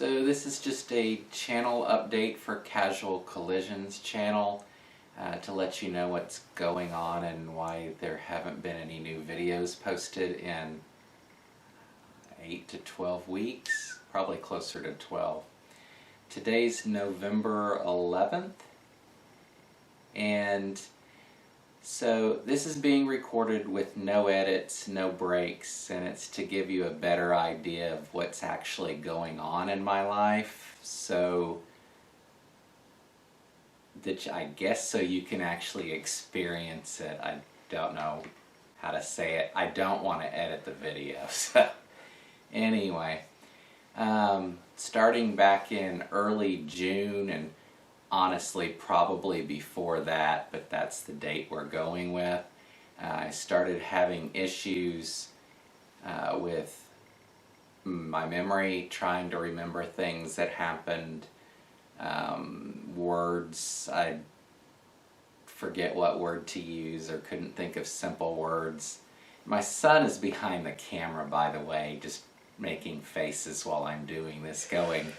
So this is just a channel update for Casual Collisions channel to let you know what's going on and why there haven't been any new videos posted in 8 to 12 weeks, probably closer to 12. Today's November 11th, and so this is being recorded with no edits, no breaks, and it's to give you a better idea of what's actually going on in my life, so that I guess so you can actually experience it. I don't know how to say it. I don't want to edit the video, so anyway, starting back in early June, and honestly probably before that, but that's the date we're going with, I started having issues with my memory, trying to remember things that happened, words. I'd forget what word to use or couldn't think of simple words. My son is behind the camera, by the way, just making faces while I'm doing this, going,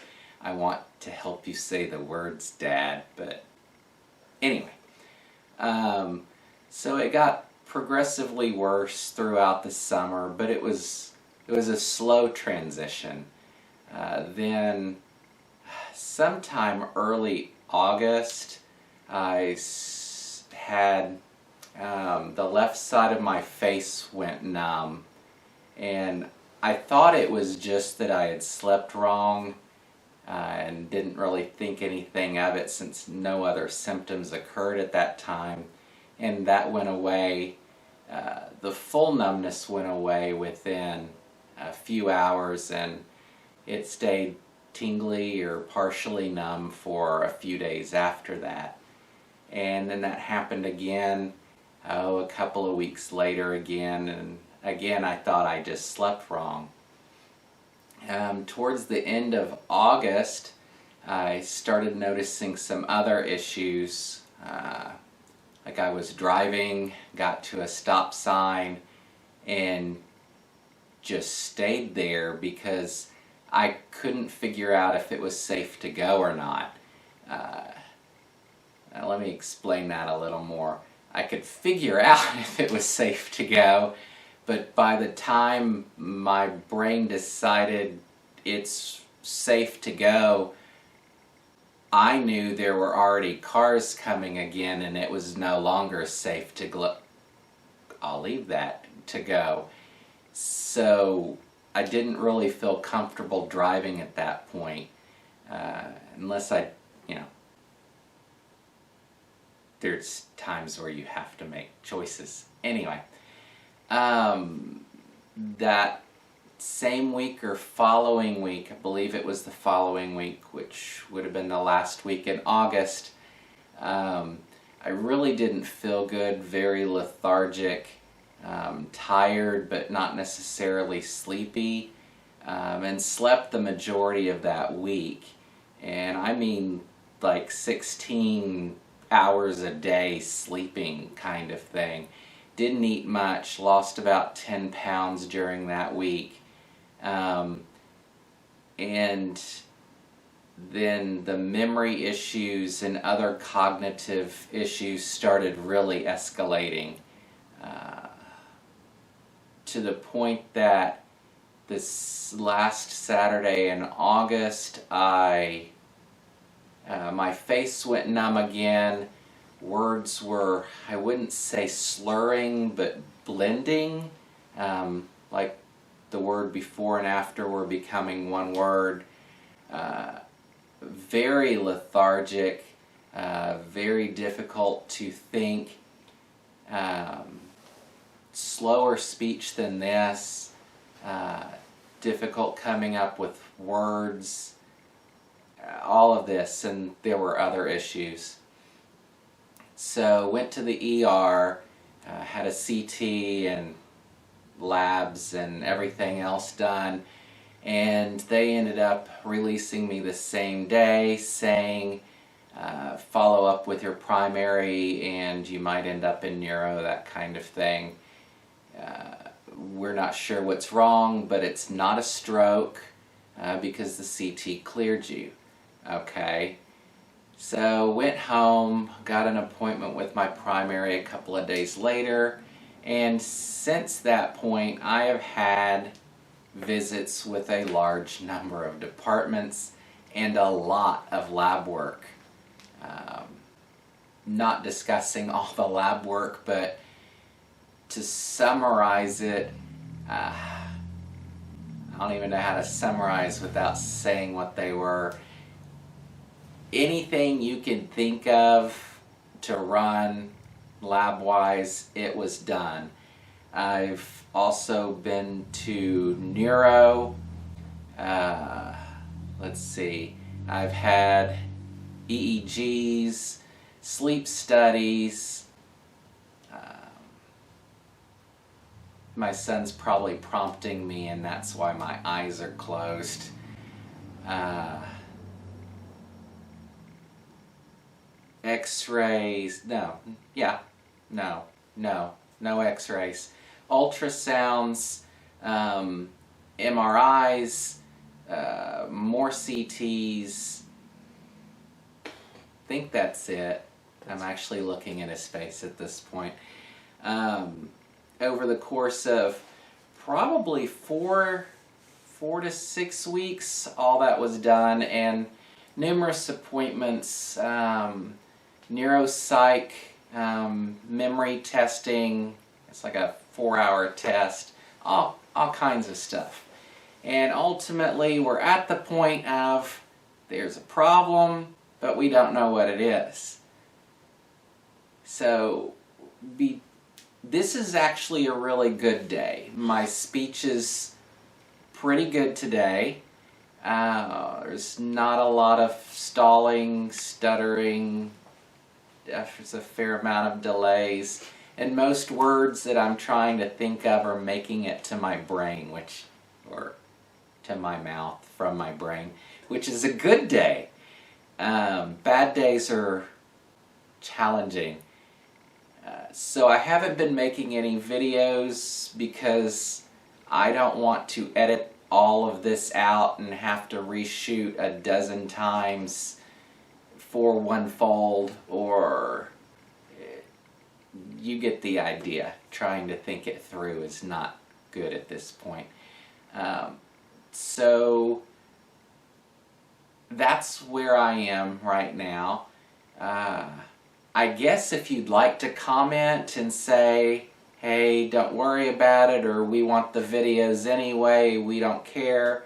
I want to help you say the words, Dad, but anyway. So it got progressively worse throughout the summer, but it was a slow transition. Then sometime early August, I had the left side of my face went numb, and I thought it was just that I had slept wrong and didn't really think anything of it since no other symptoms occurred at that time, and that went away. The full numbness went away within a few hours, and it stayed tingly or partially numb for a few days after that. And then that happened again, a couple of weeks later again, and again I thought I just slept wrong. Towards the end of August, I started noticing some other issues. Like I was driving, got to a stop sign, and just stayed there because I couldn't figure out if it was safe to go or not. Now let me explain that a little more. I could figure out if it was safe to go, but by the time my brain decided it's safe to go, I knew there were already cars coming again and it was no longer safe to go. I'll leave that to go. So I didn't really feel comfortable driving at that point, unless there's times where you have to make choices. Anyway, that same week or following week, I believe it was the following week, which would have been the last week in August, I really didn't feel good, very lethargic, tired but not necessarily sleepy, and slept the majority of that week. And I mean like 16 hours a day sleeping kind of thing. Didn't eat much, lost about 10 pounds during that week. And then the memory issues and other cognitive issues started really escalating, to the point that this last Saturday in August, my face went numb again. Words were, I wouldn't say slurring, but blending, like the word before and after were becoming one word. Very lethargic, very difficult to think, slower speech than this, difficult coming up with words, all of this, and there were other issues. So went to the ER, had a CT and labs and everything else done, and they ended up releasing me the same day, saying follow up with your primary and you might end up in neuro, that kind of thing. We're not sure what's wrong, but it's not a stroke. because the CT cleared you. Okay, so went home, got an appointment with my primary a couple of days later, and since that point I have had visits with a large number of departments and a lot of lab work. Not discussing all the lab work, but to summarize it, I don't even know how to summarize without saying what they were. Anything you can think of to run lab-wise, it was done. I've also been to neuro. Let's see. I've had EEGs, sleep studies. My son's probably prompting me, and that's why my eyes are closed. X-rays, no X-rays. Ultrasounds, MRIs, more CTs. I think that's it. I'm actually looking at his face at this point. Over the course of probably four to 6 weeks, all that was done, and numerous appointments, neuropsych, memory testing. It's like a 4-hour test, all kinds of stuff. And ultimately we're at the point of there's a problem, but we don't know what it is. So this is actually a really good day. My speech is pretty good today. There's not a lot of stalling, stuttering. There's a fair amount of delays. And most words that I'm trying to think of are making it to my brain, or to my mouth from my brain, which is a good day. Bad days are challenging. So I haven't been making any videos because I don't want to edit all of this out and have to reshoot a dozen times for one fold, or you get the idea. Trying to think it through is not good at this point. So that's where I am right now. I guess if you'd like to comment and say, hey, don't worry about it, or we want the videos anyway, we don't care,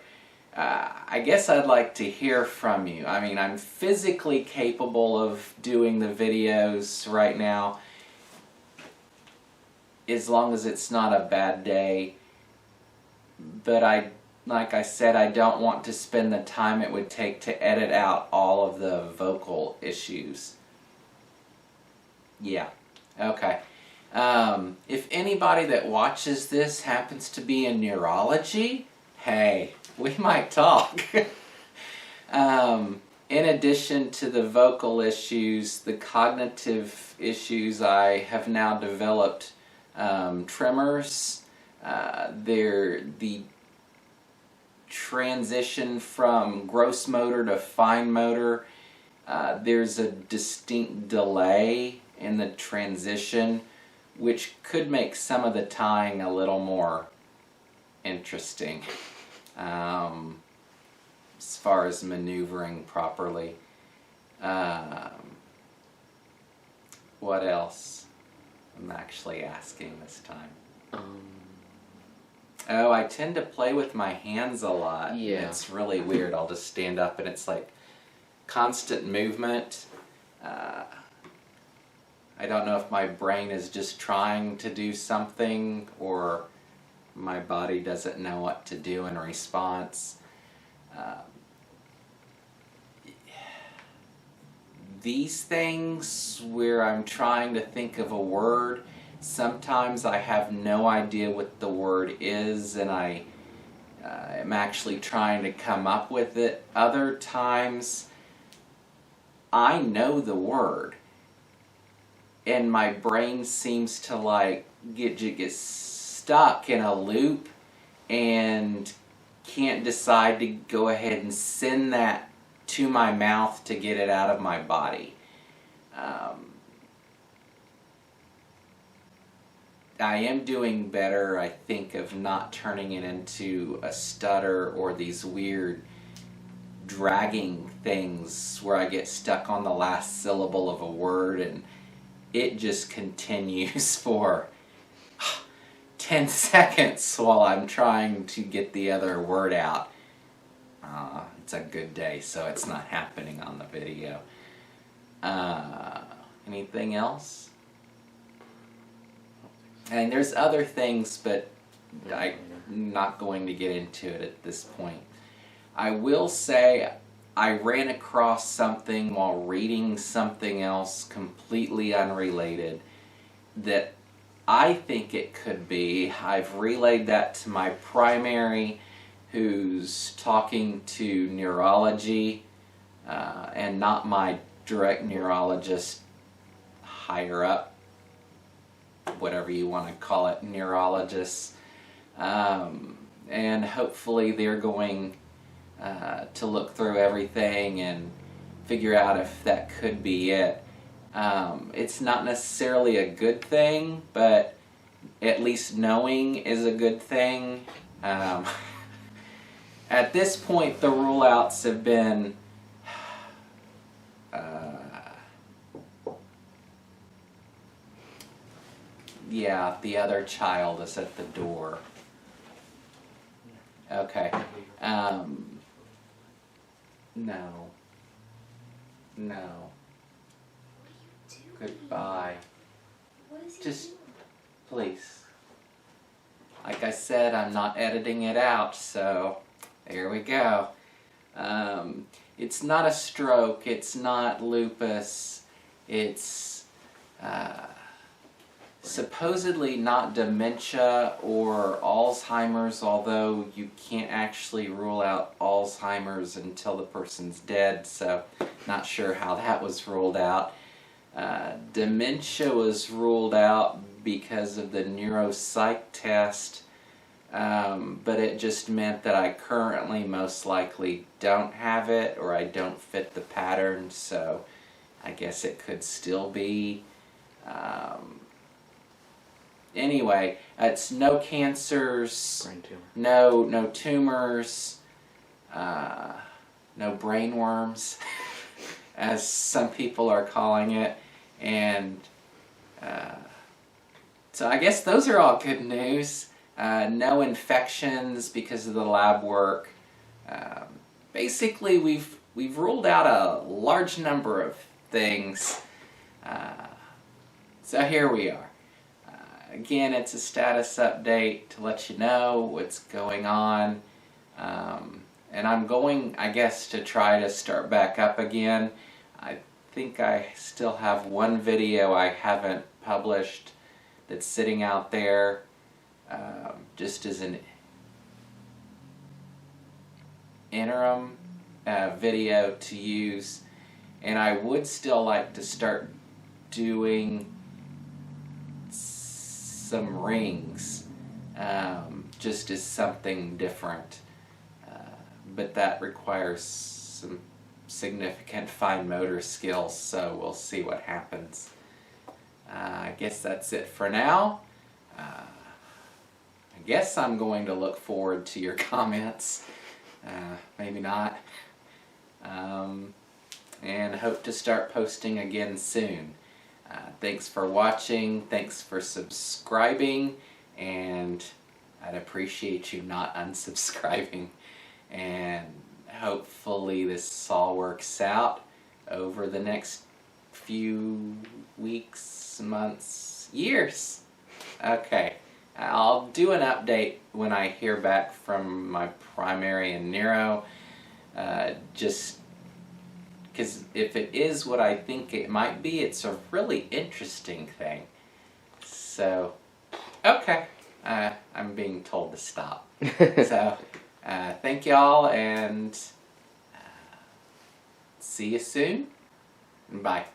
I guess I'd like to hear from you. I mean, I'm physically capable of doing the videos right now, as long as it's not a bad day. But like I said, I don't want to spend the time it would take to edit out all of the vocal issues. Yeah, okay. If anybody that watches this happens to be in neurology, hey, we might talk. In addition to the vocal issues, the cognitive issues, I have now developed tremors. The transition from gross motor to fine motor, there's a distinct delay in the transition, which could make some of the tying a little more interesting as far as maneuvering properly. What else? I'm actually asking this time. Oh, I tend to play with my hands a lot. Yeah. It's really weird. I'll just stand up and it's like constant movement. I don't know if my brain is just trying to do something or my body doesn't know what to do in response. These things where I'm trying to think of a word, sometimes I have no idea what the word is and I am actually trying to come up with it. Other times I know the word and my brain seems to like get stuck in a loop and can't decide to go ahead and send that to my mouth to get it out of my body. I am doing better, I think, of not turning it into a stutter or these weird dragging things where I get stuck on the last syllable of a word and it just continues for 10 seconds while I'm trying to get the other word out. It's a good day, so it's not happening on the video. Anything else? And there's other things, but I'm not going to get into it at this point. I will say I ran across something while reading something else completely unrelated that I think it could be. I've relayed that to my primary, who's talking to neurology, and not my direct neurologist higher up, whatever you want to call it, neurologists. And hopefully they're going to look through everything and figure out if that could be it. It's not necessarily a good thing, but at least knowing is a good thing. At this point, the rule-outs have been yeah, the other child is at the door. Okay. No. Goodbye. Just, please. Like I said, I'm not editing it out, so there we go. It's not a stroke, it's not lupus, it's supposedly not dementia or Alzheimer's, although you can't actually rule out Alzheimer's until the person's dead, so not sure how that was ruled out. Dementia was ruled out because of the neuropsych test, but it just meant that I currently most likely don't have it, or I don't fit the pattern, so I guess it could still be. Anyway, it's no cancers, brain tumor. no tumors, no brain worms, as some people are calling it, and so I guess those are all good news. No infections because of the lab work. Basically, we've ruled out a large number of things. So here we are. Again, it's a status update to let you know what's going on. And I'm going, I guess, to try to start back up again. I think I still have one video I haven't published that's sitting out there just as an interim video to use. And I would still like to start doing some rings, just as something different, but that requires some significant fine motor skills, so we'll see what happens. I guess that's it for now. I guess I'm going to look forward to your comments, maybe not, and hope to start posting again soon. Thanks for watching, thanks for subscribing, and I'd appreciate you not unsubscribing. And hopefully this all works out over the next few weeks, months, years. Okay, I'll do an update when I hear back from my primary and neuro, just because if it is what I think it might be, it's a really interesting thing. So, okay, I'm being told to stop. So, thank y'all, and see you soon. Bye.